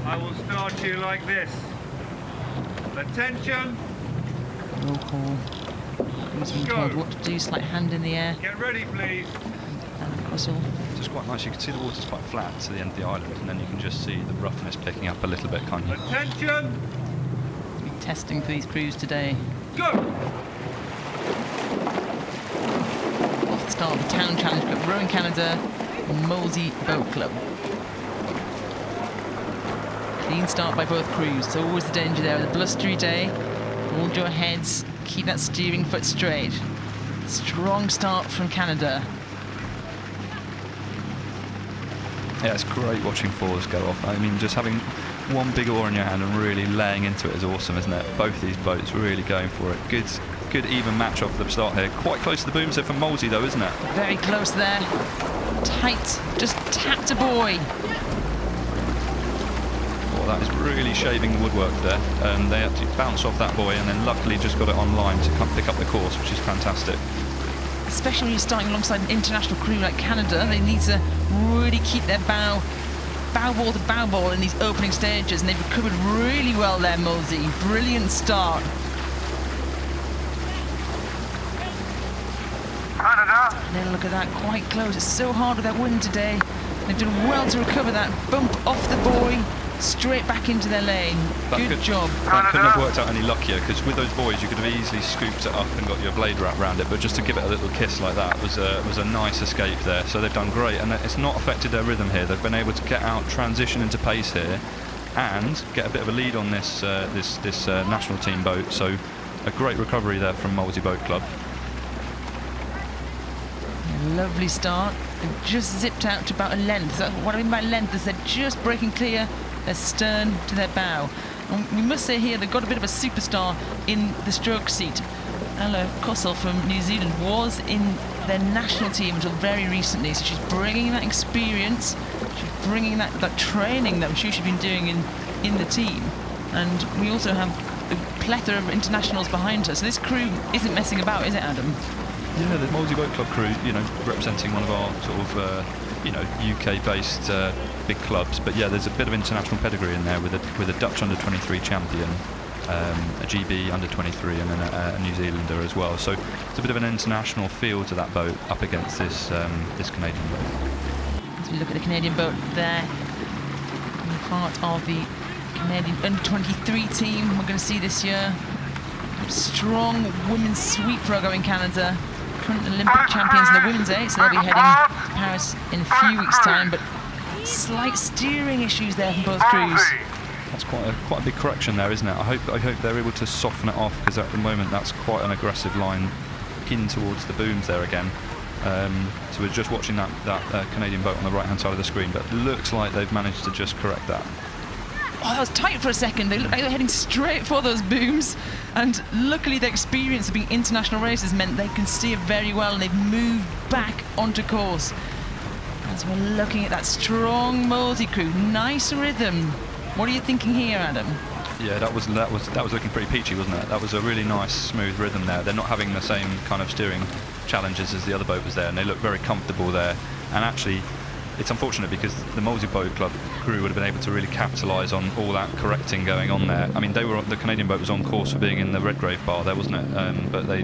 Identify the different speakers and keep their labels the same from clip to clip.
Speaker 1: I will start you like this. Attention.
Speaker 2: Roll call. He's been told what to do, slight hand in the air.
Speaker 1: Get ready, please.
Speaker 2: And crossel.
Speaker 3: It's just quite nice. You can see the water's quite flat to the end of the island, and then you can just see the roughness picking up a little bit, can't you?
Speaker 1: Attention.
Speaker 2: We'll be testing for these crews today.
Speaker 1: Go.
Speaker 2: Off the start of the Town Challenge Cup, Rowing Canada, Molesey Boat Club. Clean start by both crews. So always the danger there. The blustery day. Hold your heads. Keep that steering foot straight. Strong start from Canada.
Speaker 3: Yeah, it's great watching fours go off. I mean, just having one big oar in your hand and really laying into it is awesome, isn't it? Both these boats really going for it. Good even match off the start here. Quite close to the booms here from Molesey though, isn't it?
Speaker 2: Very close there. Tight. Just tapped a buoy.
Speaker 3: Oh, that is really shaving the woodwork there. They had to bounce off that buoy and then luckily just got it on line to come pick up the course, which is fantastic.
Speaker 2: Especially when you're starting alongside an international crew like Canada, they need to really keep their bow ball to bow ball in these opening stages, and they've recovered really well there, Molesey. Brilliant start.
Speaker 1: Canada.
Speaker 2: Then look at that, quite close. It's so hard with that wind today. They've done well to recover that bump off the buoy, straight back into their lane. Good job.
Speaker 3: That couldn't have worked out any luckier, because with those buoys you could have easily scooped it up and got your blade wrapped around it, but just to give it a little kiss like that was a nice escape there. So they've done great, and it's not affected their rhythm here. They've been able to get out, transition into pace here, and get a bit of a lead on this national team boat. So a great recovery there from Molesey Boat Club.
Speaker 2: Lovely start. They've just zipped out to about a length. So what I mean by length is they're just breaking clear their stern to their bow. And we must say here they've got a bit of a superstar in the stroke seat. Ella Cossell from New Zealand was in their national team until very recently, so she's bringing that experience, she's bringing that training that I'm sure she's been doing in the team. And we also have a plethora of internationals behind her, so this crew isn't messing about, is it, Adam?
Speaker 3: Yeah, the Molesey Boat Club crew, representing one of our sort of, UK-based big clubs. But yeah, there's a bit of international pedigree in there with a Dutch under-23 champion, a GB under-23, and then a New Zealander as well. So it's a bit of an international feel to that boat up against this Canadian boat.
Speaker 2: As we look at the Canadian boat there, part of the Canadian under-23 team we're going to see this year. Strong women's sweep row in Canada. Current Olympic champions in the women's eight, so they'll be heading to Paris in a few weeks' time. But slight steering issues there from both crews.
Speaker 3: That's quite a big correction there, isn't it? I hope they're able to soften it off, because at the moment that's quite an aggressive line in towards the booms there again. So we're just watching that Canadian boat on the right-hand side of the screen, but it looks like they've managed to just correct that.
Speaker 2: Oh, that was tight for a second. They looked like they were heading straight for those booms, and luckily their experience of being international racers meant they can steer very well, and they've moved back onto course. As we're looking at that strong Molesey crew, nice rhythm. What are you thinking here, Adam?
Speaker 3: Yeah, that was looking pretty peachy, wasn't it? That was a really nice, smooth rhythm there. They're not having the same kind of steering challenges as the other boat was there, and they look very comfortable there. And actually, it's unfortunate because the Molesey Boat Club crew would have been able to really capitalise on all that correcting going on there. I mean, the Canadian boat was on course for being in the Redgrave bar there, wasn't it? But they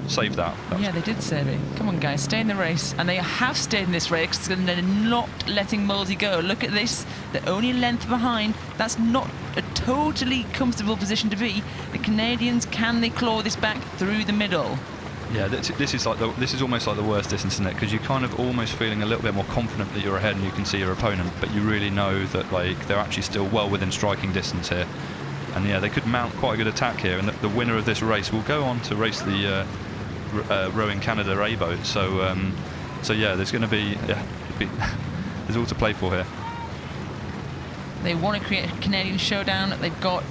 Speaker 3: saved that. Yeah,
Speaker 2: they did save it. Come on, guys, stay in the race. And they have stayed in this race, and they're not letting Molesey go. Look at this. They're only a length behind. That's not a totally comfortable position to be. The Canadians, can they claw this back through the middle?
Speaker 3: Yeah, this is almost like the worst distance, isn't it? Because you're kind of almost feeling a little bit more confident that you're ahead and you can see your opponent, but you really know that they're actually still well within striking distance here. And yeah, they could mount quite a good attack here, and the winner of this race will go on to race the Rowing Canada A boat. So yeah, there's going to be there's all to play for here.
Speaker 2: They want to create a Canadian showdown. They've got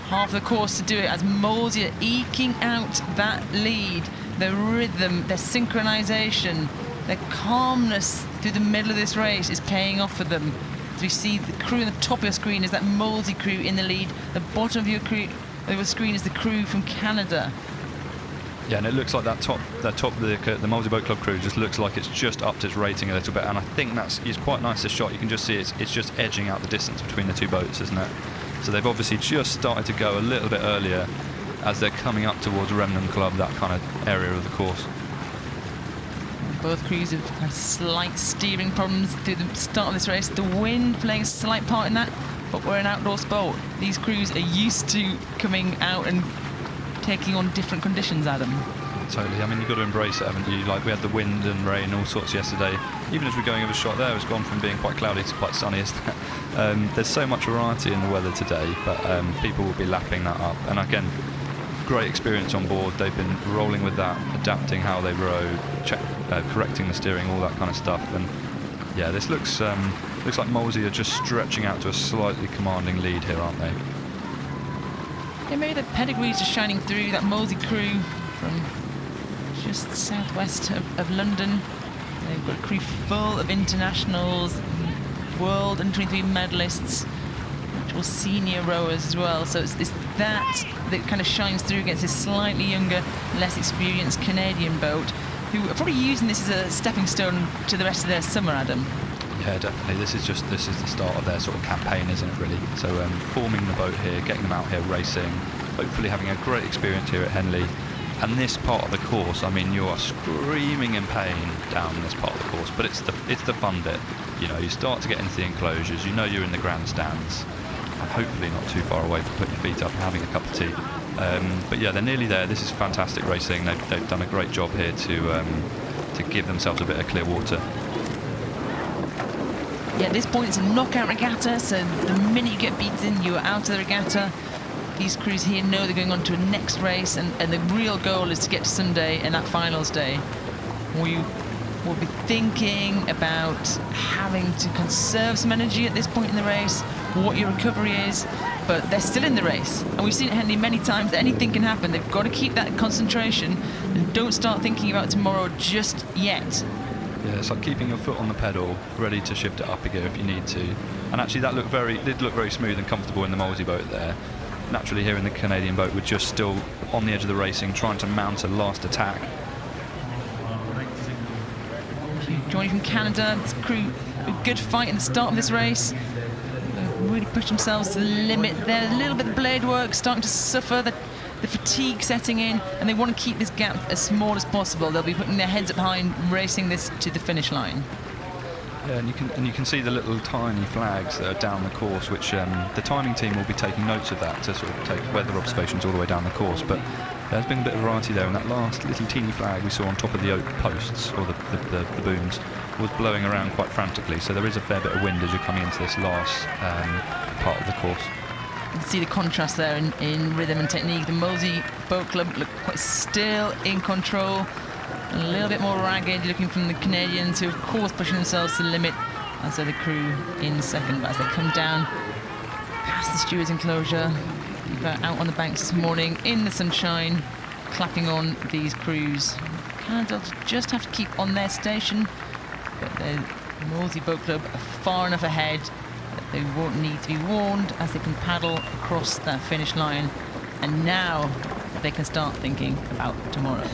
Speaker 2: half the course to do it, as Molesey are eking out that lead. Their rhythm, their synchronisation, their calmness through the middle of this race is paying off for them. As we see the crew on the top of your screen is that Molesey crew in the lead. The bottom of your screen is the crew from Canada.
Speaker 3: Yeah, and it looks like the Molesey Boat Club crew just looks like it's just upped its rating a little bit, and I think it's quite nice, this shot. You can just see it's just edging out the distance between the two boats, isn't it? So they've obviously just started to go a little bit earlier as they're coming up towards Remnant Club, that kind of area of the course.
Speaker 2: Both crews have had slight steering problems through the start of this race. The wind playing a slight part in that, but we're an outdoor sport. These crews are used to coming out and taking on different conditions, Adam.
Speaker 3: Totally. I mean, you've got to embrace it, haven't you? Like, we had the wind and rain, all sorts yesterday. Even as we're going over shot there, it's gone from being quite cloudy to quite sunny. There's so much variety in the weather today, but people will be lapping that up. And again, great experience on board. They've been rolling with that, adapting how they row, correcting the steering, all that kind of stuff. And yeah, this looks like Molesey are just stretching out to a slightly commanding lead here, aren't they?
Speaker 2: Yeah, maybe the pedigrees are shining through. That Molesey crew from just southwest of London. They've got a crew full of internationals, world and 23 medalists, actual senior rowers as well. So it's that kind of shines through against this slightly younger, less experienced Canadian boat, who are probably using this as a stepping stone to the rest of their summer, Adam.
Speaker 3: Yeah, definitely. This is the start of their sort of campaign, isn't it, really? So forming the boat here, getting them out here racing, hopefully having a great experience here at Henley. And this part of the course, I mean, you are screaming in pain down this part of the course, but it's the fun bit. You know, you start to get into the enclosures, you know you're in the grandstands, and hopefully not too far away from putting your feet up and having a cup of tea. But yeah, they're nearly there. This is fantastic racing. They've done a great job here to give themselves a bit of clear water.
Speaker 2: Yeah, at this point it's a knockout regatta, so the minute you get beaten, you're out of the regatta. These crews here know they're going on to a next race, and the real goal is to get to Sunday and that finals day. We will be thinking about having to conserve some energy at this point in the race, what your recovery is, but they're still in the race. And we've seen at Henley many times that anything can happen. They've got to keep that concentration and don't start thinking about tomorrow just yet.
Speaker 3: Yeah, it's like keeping your foot on the pedal, ready to shift it up a gear if you need to. And actually that did look very smooth and comfortable in the Molesey boat there. Naturally here in the Canadian boat, we're just still on the edge of the racing, trying to mount a last attack.
Speaker 2: Joining from Canada, this crew, a good fight in the start of this race. They've really pushed themselves to the limit there. A little bit of blade work starting to suffer, the fatigue setting in, and they want to keep this gap as small as possible. They'll be putting their heads up high and racing this to the finish line.
Speaker 3: Yeah, and you can see the little tiny flags that are down the course, which the timing team will be taking notes of that to sort of take weather observations all the way down the course. But there's been a bit of variety there, and that last little teeny flag we saw on top of the oak posts, or the booms, was blowing around quite frantically. So there is a fair bit of wind as you're coming into this last part of the course.
Speaker 2: You can see the contrast there in rhythm and technique. The Molesey Boat Club look quite still, in control. A little bit more ragged looking from the Canadians, who of course pushing themselves to the limit, as are the crew in second. But as they come down past the stewards enclosure, out on the banks this morning in the sunshine, clapping on these crews. Canada just have to keep on their station, but the Molesey Boat Club are far enough ahead that they won't need to be warned as they can paddle across that finish line. And now they can start thinking about tomorrow.